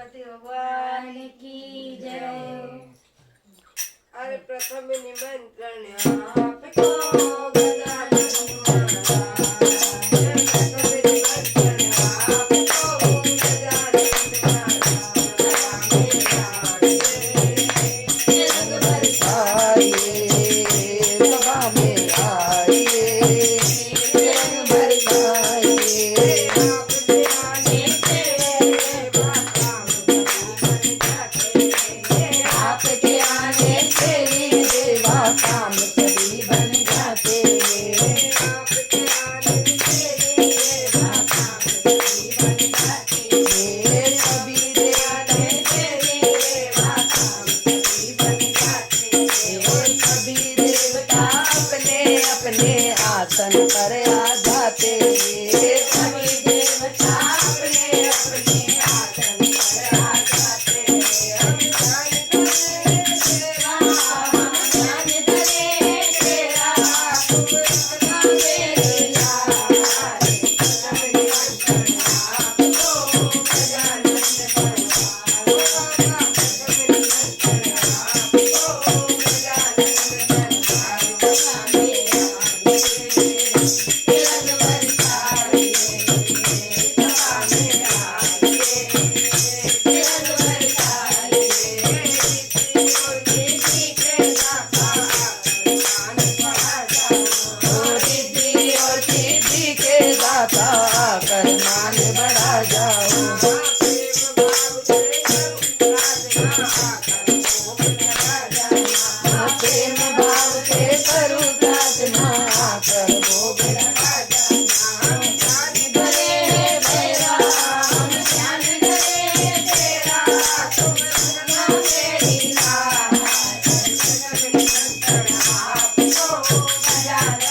ગણપતિ ભગવાન કી જય. અરે પ્રથમ નિમંત્રણ આપતો ગજાનન आसन पर आ जाते सभी देवता अपने अपने आसन पर आ जाते। हम ध्यान धरे तेरा तुम सदा मेरे लाल। आपको गजानन करमान बढ़ा जाओ। प्रेम भाव के करूँ प्रार्थना कर भोग लगा जाना। ध्यान धरे मेरा हम ध्यान धरे तेरा तुम सदा मेरी लाल। आपको गजानन